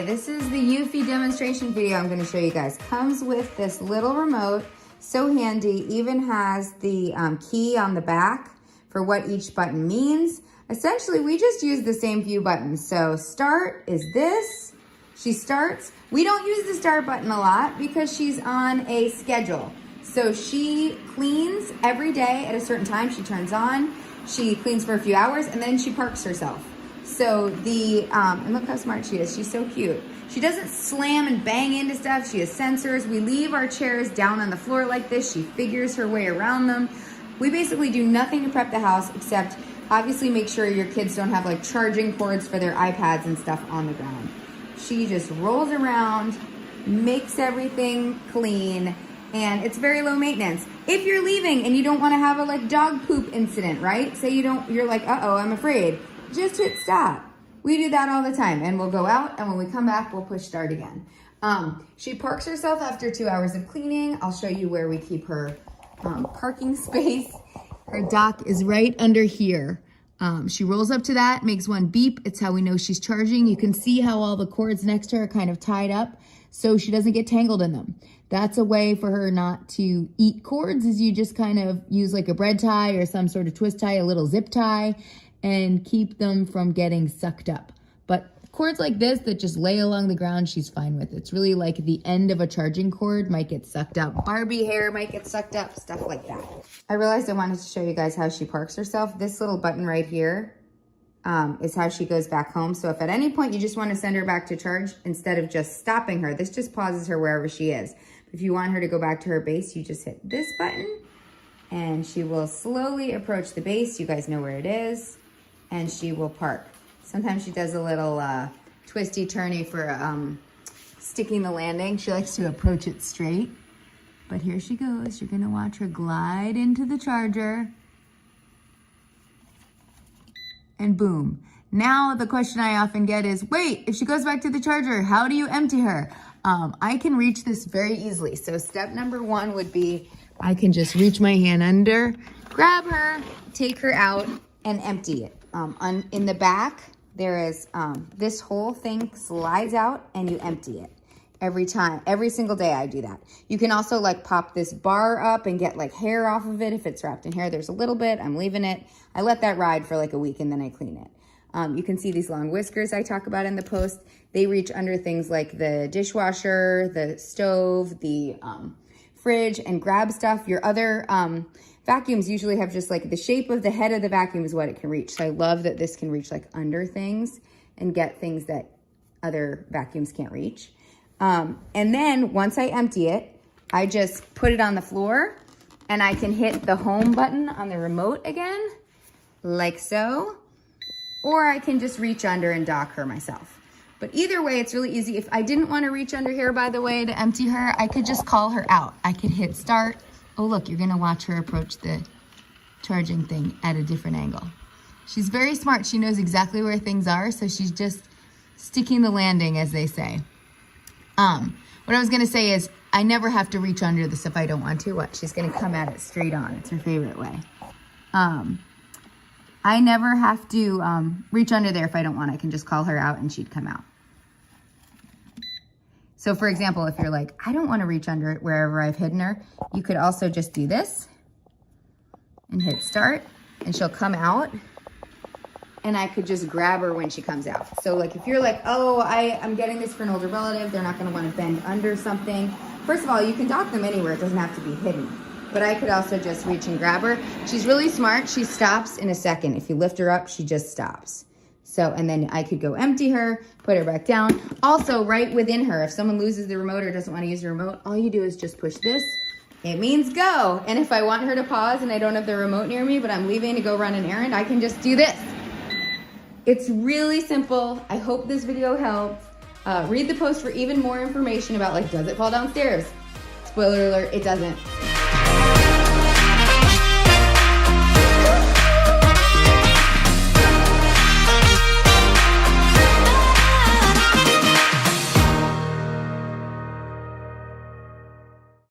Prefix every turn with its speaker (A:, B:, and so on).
A: this is the Eufy demonstration video I'm going to show you guys. Comes with this little remote, so handy, even has the key on the back for what each button means. Essentially, we just use the same few buttons. So start is this, she starts. We don't use the start button a lot because she's on a schedule. So she cleans every day at a certain time, she turns on, she cleans for a few hours, and then she parks herself. So and look how smart she is, she's so cute. She doesn't slam and bang into stuff, she has sensors. We leave our chairs down on the floor like this, she figures her way around them. We basically do nothing to prep the house except obviously make sure your kids don't have like charging cords for their iPads and stuff on the ground. She just rolls around, makes everything clean, and it's very low maintenance. If you're leaving and you don't want to have a like dog poop incident, right? Say you're like, uh-oh, I'm afraid. Just hit stop. We do that all the time, and we'll go out, and when we come back, we'll push start again. She parks herself after 2 hours of cleaning. I'll show you where we keep her parking space. Her dock is right under here. She rolls up to that, makes one beep. It's how we know she's charging. You can see how all the cords next to her are kind of tied up so she doesn't get tangled in them. That's a way for her not to eat cords, is you just kind of use like a bread tie or some sort of twist tie, a little zip tie, and keep them from getting sucked up. But cords like this that just lay along the ground, she's fine with. It's really like the end of a charging cord might get sucked up. Barbie hair might get sucked up, stuff like that. I realized I wanted to show you guys how she parks herself. This little button right here is how she goes back home. So if at any point you just want to send her back to charge, instead of just stopping her, this just pauses her wherever she is. If you want her to go back to her base, you just hit this button and she will slowly approach the base. You guys know where it is. And she will park. Sometimes she does a little twisty turny for sticking the landing. She likes to approach it straight. But here she goes. You're gonna watch her glide into the charger. And boom. Now the question I often get is, wait, if she goes back to the charger, how do you empty her? I can reach this very easily. So step number one would be, I can just reach my hand under, grab her, take her out, and empty it. In the back, there is this whole thing slides out and you empty it every time. Every single day I do that. You can also like pop this bar up and get like hair off of it. If it's wrapped in hair, there's a little bit. I'm leaving it. I let that ride for like a week and then I clean it. You can see these long whiskers I talk about in the post. They reach under things like the dishwasher, the stove, the fridge, and grab stuff. Your other vacuums usually have just like the shape of the head of the vacuum is what it can reach. So I love that this can reach like under things and get things that other vacuums can't reach. And then once I empty it, I just put it on the floor and I can hit the home button on the remote again, like so, or I can just reach under and dock her myself. But either way, it's really easy. If I didn't want to reach under here, by the way, to empty her, I could just call her out. I could hit start. Oh, look, you're gonna watch her approach the charging thing at a different angle. She's very smart. She knows exactly where things are, so she's just sticking the landing, as they say. What I was gonna say is, I never have to reach under this if I don't want to. What? She's gonna come at it straight on. It's her favorite way. I never have to reach under there if I don't want. I can just call her out and she'd come out. So for example, if you're like, I don't want to reach under it wherever I've hidden her, you could also just do this and hit start and she'll come out and I could just grab her when she comes out. So like if you're like, oh, I'm getting this for an older relative, they're not going to want to bend under something. First of all, you can dock them anywhere. It doesn't have to be hidden. But I could also just reach and grab her. She's really smart. She stops in a second. If you lift her up, she just stops. So, and then I could go empty her, put her back down. Also, right within her, if someone loses the remote or doesn't want to use the remote, all you do is just push this. It means go. And if I want her to pause and I don't have the remote near me, but I'm leaving to go run an errand, I can just do this. It's really simple. I hope this video helped. Read the post for even more information about like, does it fall downstairs? Spoiler alert, it doesn't.